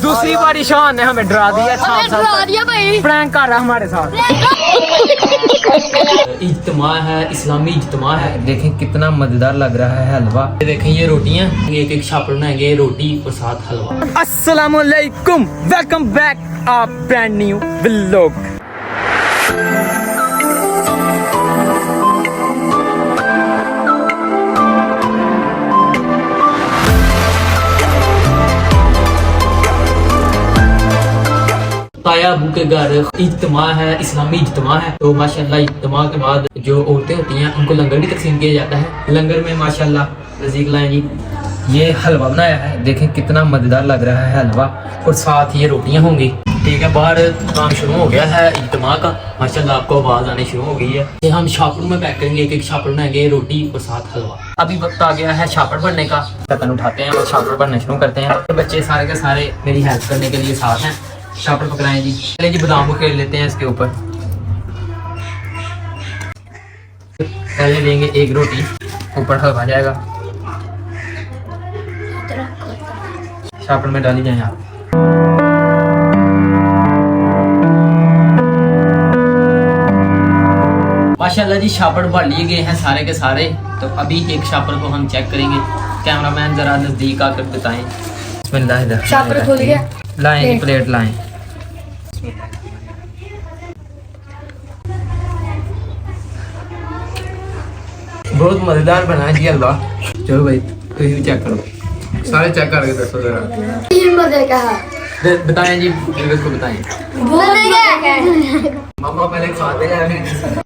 दूसरी बारी शान ने हमें डरा दिया, प्रैंक कर रहा हमारे साथ। इज्तिमा है, इस्लामी इज्तिमा है। देखें कितना मजेदार लग रहा है हलवा। देखें ये रोटियां, एक एक छापड़ बनाएंगे, रोटी और साथ हलवा। अस्सलाम वालेकुम, वेलकम बैक आ ब्रांड न्यू व्लॉग। ताया अबू के घर इज्तिमा है, इस्लामी इज्तिमा है। तो माशाल्लाह इज्तिमा के बाद जो औरतें होती हैं उनको लंगर भी तकसीम किया जाता है। लंगर में माशाल्लाह रज़ीक लाए जी ये हलवा बनाया है। देखें कितना मजेदार लग रहा है हलवा, और साथ ये रोटियां होंगी। ठीक है, बाहर काम शुरू हो गया है इज्तिमा का। माशाल्लाह आपको आवाज आनी शुरू हो गई है। ये हम छापड़ में पैक करेंगे, एक एक छापड़ बनाएंगे, रोटी और साथ हलवा। अभी वक्त आ गया है छापड़ भरने का। ढक्कन उठाते हैं और छापड़ भरना शुरू करते हैं। तो बच्चे सारे के सारे मेरी हेल्प करने के लिए साथ हैं। छापड़ पकड़ाएं जी। चलिए जी, बादाम को खेल लेते हैं इसके ऊपर। पहले लेंगे एक रोटी, ऊपर हलवा जाएगा, छापड़ में डाली जाए आप। माशाल्लाह जी छापड़ भर लिए गए हैं सारे के सारे। तो अभी एक छापड़ को हम चेक करेंगे। कैमरामैन जरा नजदीक आकर बताएं। बिस्मिल्लाह, छापड़ खोल गया। लाएं प्लेट लाएं। बहुत मजेदार बना जी हलवा। चलो भाई तुम भी चेक करो, सारे चेक करके दसो जरा। बताएं जी, को बताएं। मामा पहले खाते हैं।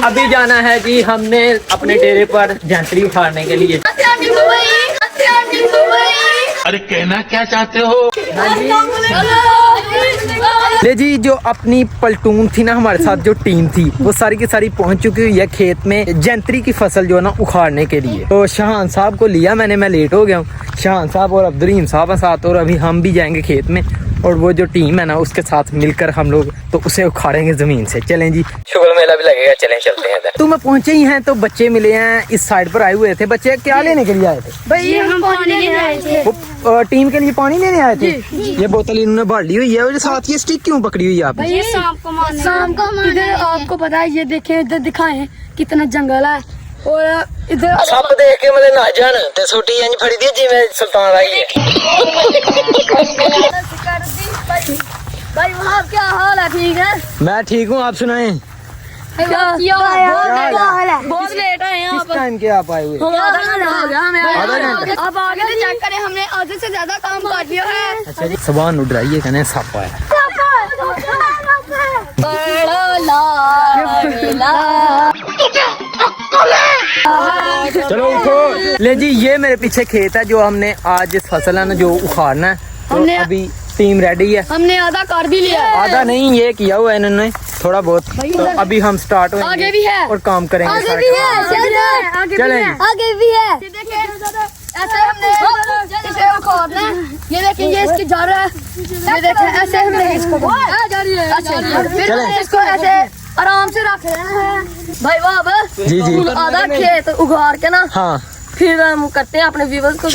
अभी जाना है जी हमने अपने डेरे पर जंतरी उखाड़ने के लिए। अरे कहना क्या चाहते हो? ले जी, जो अपनी पलटून थी ना, हमारे साथ जो टीम थी वो सारी की सारी पहुंच चुकी हुई है खेत में जंतरी की फसल जो है ना उखाड़ने के लिए। तो शाहान साहब को लिया मैंने, मैं लेट हो गया हूँ। शाहान साहब और अब्दुल साहब हैं साथ, और अभी हम भी जाएंगे खेत में, और वो जो टीम है ना उसके साथ मिलकर हम लोग तो उसे उखाड़ेंगे जमीन से। चलें जी, शुगर मेला भी लगेगा, चलें चलते हैं। तो मैं पहुंचे ही हैं तो बच्चे मिले हैं, इस साइड पर आए हुए थे। बच्चे क्या लेने के लिए आए थे? भाई हम पानी लेने आए थे। वो टीम के लिए पानी लेने आए थे। ये बोतल इन्होंने भर ली हुई है, और साथ ये स्टिक क्यों पकड़ी हुई है आपने? ये शाम को इधर आपको पता है, ये देखें इधर दिखाएं कितना जंगल है, और इधर सब देख के मतलब ना जान ते छोटी इंज फड़ी दी जिवें सुल्तान आई है। भाई वहाँ क्या हाल है? ठीक है, मैं ठीक हूँ, आप सुनाएं। क्या हाल है? बहुत लेट आए हैं किस टाइम के आप आए हुए? आधा घंटा हो गया हमें। आधा घंटा? अब आगे से चेक करें, हमने आधे से ज्यादा काम कर दिया है। अच्छा जी, सबान उड़ रही है, कहने सप आया। चलो उठो। ले जी, ये मेरे पीछे खेत है जो हमने आज इस फसल है ना जो उखाड़ना है। तो अभी टीम रेडी है। हमने आधा कर भी लिया। आधा नहीं, ये किया हुआ है इन्होंने थोड़ा बहुत। तो अभी हम स्टार्ट होंगे, आगे भी है और काम करेंगे। आगे भी है, चलें। आगे भी है। ऐसे हमने इसे उखाड़ना है। ये देखिए, ये इसकी जड़ है। ये देखिए, ऐसे हमने इसको फिर हमने इसको ऐसे आराम से रख रहे हैं। भाई बाबा जी जी, आधा खेत उखाड़ के ना, हाँ फिर हम करते हैं अपने व्यूअर्स को।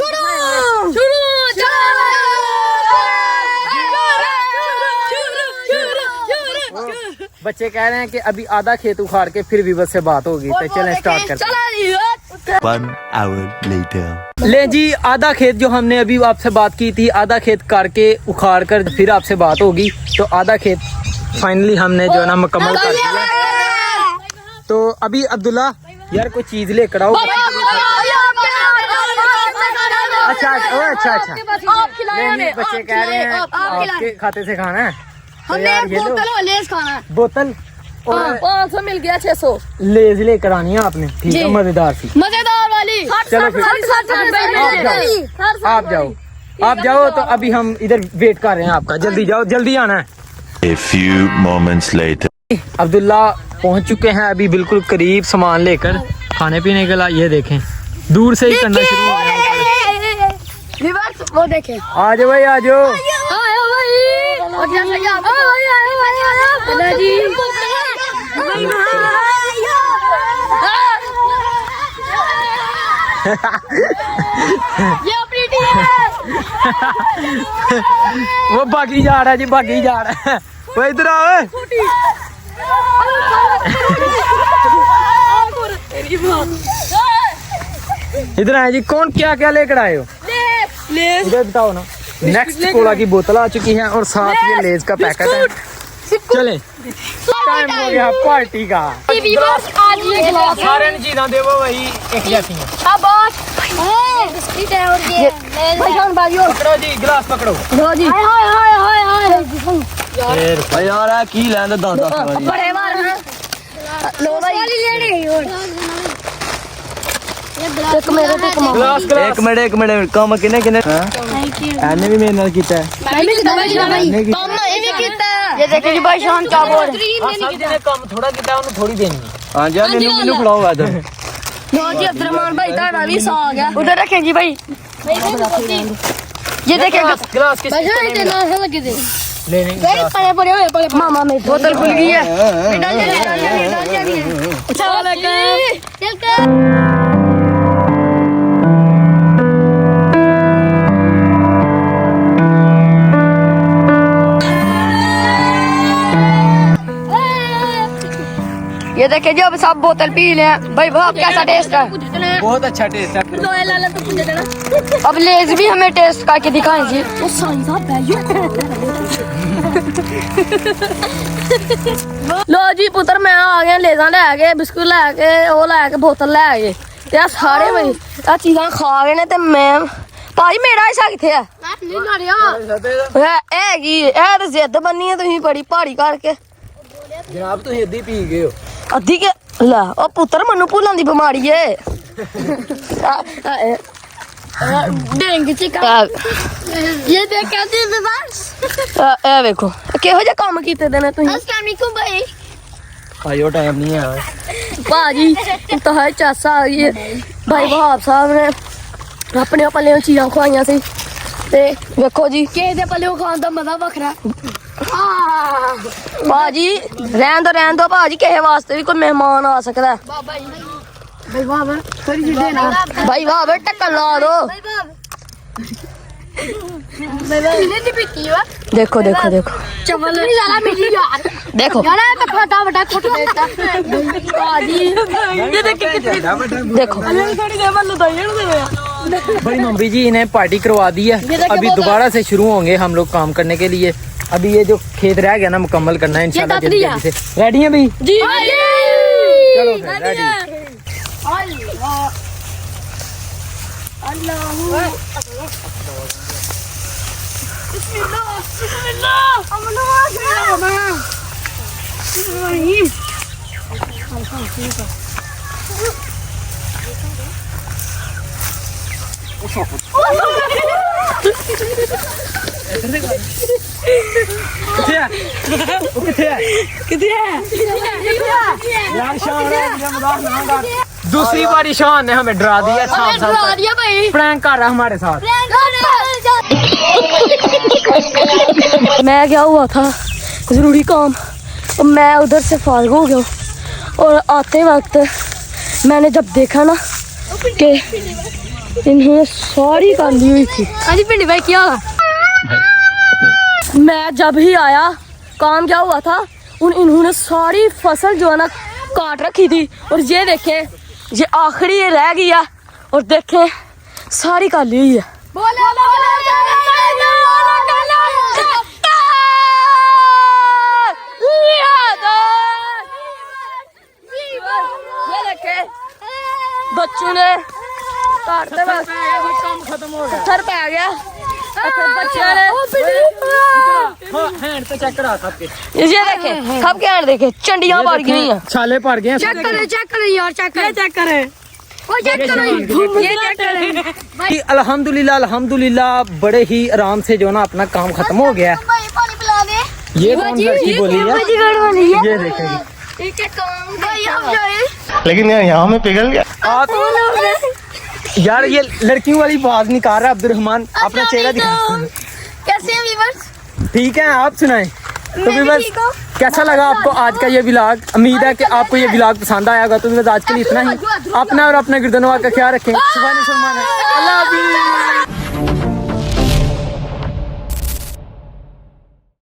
बच्चे कह रहे हैं कि अभी आधा खेत उखाड़ के फिर विवश से बात होगी। तो चलें स्टार्ट करते हैं। 1 hour later. ले जी, आधा खेत जो हमने अभी आपसे बात की थी, आधा खेत करके उखाड़ कर फिर आपसे बात होगी। तो आधा खेत फाइनली हमने जो है ना मुकम्मल कर दिया। तो अभी अब्दुल्ला यार कोई चीज लेकर आओ। अच्छा अच्छा, बच्चे कह रहे हैं आपके खाते से खाना है। हमने बोतल लेस खाना है। बोतल और 500 मिल गया, 600 लेज लेकर आनी है आपने। ठीक है, मजेदार सी, मजेदार वाली। चलो फिर आप जाओ। तो अभी हम इधर वेट कर रहे हैं आपका। जल्दी जाओ, जल्दी आना है। A few moments later. Abdullah पहुंच चुके हैं अभी बिल्कुल करीब सामान लेकर खाने पीने के लिए। ये देखें, दूर से ही करना शुरू हो गया। वो देखें, आ जाओ भाई, आ जाओ। और जैसे कि आपको ये अपनी टीम है। वो भागी जा रहा है जी, भागी जा रहा है। वो इधर आओ। इधर आए जी। कौन क्या क्या लेकर आए हो? लेस। इधर बताओ ना। नेक्स्ट कोला की बोतल आ चुकी है और साथ ये लेस का पैकेट है। चले, टाइम हो गया पार्टी का। आज ये गिलास सारे ने चीज़ां देवो वही एक जैसी हैं। शाबाश। बिस्किट है और ये भाईजान बाजियो पकड़ो जी, गिलास पकड़ो। लो जी। हाय हाय हाय हाय भाई यार है की लेंदे 10-10 बड़े मार लो भाई वाली लेनी और एक मेरे पे कमा। गिलास एक मिनट काम किने किने एने भी मेरे नाल कीता है। भाई कम ये भी कितना ये देखिए जी भाई शान क्या बोल ਜਿਹਨੇ ਕੰਮ ਥੋੜਾ ਕੀਤਾ ਉਹਨੂੰ ਥੋੜੀ ਦੇਣੀ ਹਾਂ ਜੀ ਮੈਨੂੰ ਖਿਲਾਓ ਆ ਇਧਰ। लो जी अब्दुलरहमान भाई ताड़ा भी सो आ गया उधर रखें जी भाई ये देखें गिलास किस भाई इतना है लगे दे ले नहीं पड़े मामा मेरी बोतल खुल गई है डाल दे अच्छा लगा चल कर ये देखिए जी अब सब बोतल पी ले भाई वाह कैसा टेस्ट है बहुत अच्छा टेस्ट है। अब लेज भी हमें टेस्ट करके दिखाएं जी लो जी पुत्र मैं आ गया लेजा लैके बिस्कुट लैके वो लैके बोतल लैके ते सारे भाई आ चीज़ां खा गए ने ते मैं भाई मेरा हिस्सा किथे है हैगी है ते जिद बनी है तुसीं बड़ी पहाड़ी करके जनाब तुसीं अद्धी पी गए हो। अद्धी के ला ओ पुत्र मनु भुल्लां दी बीमारी है डेंगू चिकन ये देख कैसे बस ए देखो किहो जे काम कीते देने तुसीं अस्सलाम वालेकुम भाई आयो टाइम नहीं है भाजी तो है चासा आ गई है भाई वहाब साहब ने अपने पल्ले चीज़ां खुआइयां सी ते देखो जी किसे दे पल्ले खान दा मजा वखरा भाजी रहन दो भाजी किसे वास्ते भी कोई मेहमान आ सकता है भाई वाह टक्कर ला दो देखो देखो देखो देखो देखो भाई मम्मी जी इन्हें पार्टी करवा दी है। अभी दोबारा से शुरू होंगे हम लोग काम करने के लिए। अभी ये जो खेत रह गया ना मुकम्मल करना है इंशाल्लाह जल्दी से। रेडी हैं भाई? जी चलो फिर रेडी। दूसरी बारी शान ने हमें डरा दिया प्रैंक कर रहा हमारे साथ। मैं क्या हुआ था जरूरी काम तो मैं उधर से फारिग हो गया और आते वक्त मैंने जब देखा ना कि इन्होंने सारी काली हुई थी। अजी पिंडी भाई क्या मैं जब ही आया काम क्या हुआ था इन्होंने सारी फसल जो है ना काट रखी थी और ये देखें ये आखिरी ये रह गया और देखें सारी काली हुई है। ये देखें बच्चों ने काटते वक्त काम खत्म हो गया। सर पै गया बच्चे ने हैंड पे चेक करा सबके। ये देखें खब के हैंड देखे चंडियां पड़ गई हैं। छाले पड़ गए। चेक करे यार चेक करे वो चेक करो ये चेक करे। अल्हम्दुलिल्लाह बड़े ही आराम से जो ना अपना काम खत्म हो गया। पानी पिला दे। ये कौन लड़की बोली है? ये देखेंगे लेकिन यहाँ में पिघल गया। यार ये लड़कियों वाली बात नहीं कर रहा अब्दुलरहमान अपना चेहरा दिखा। कैसे हैं व्यूअर्स? ठीक है आप सुनाएं। तो व्यूअर्स कैसा लगा आपको आज का ये व्लॉग? उम्मीद है कि आपको ये व्लॉग पसंद आया होगा। तो बस आज के लिए इतना ही। अपना और अपने गिरदनवा का ख्याल रखें। सुभान अल्लाह हाफिज़।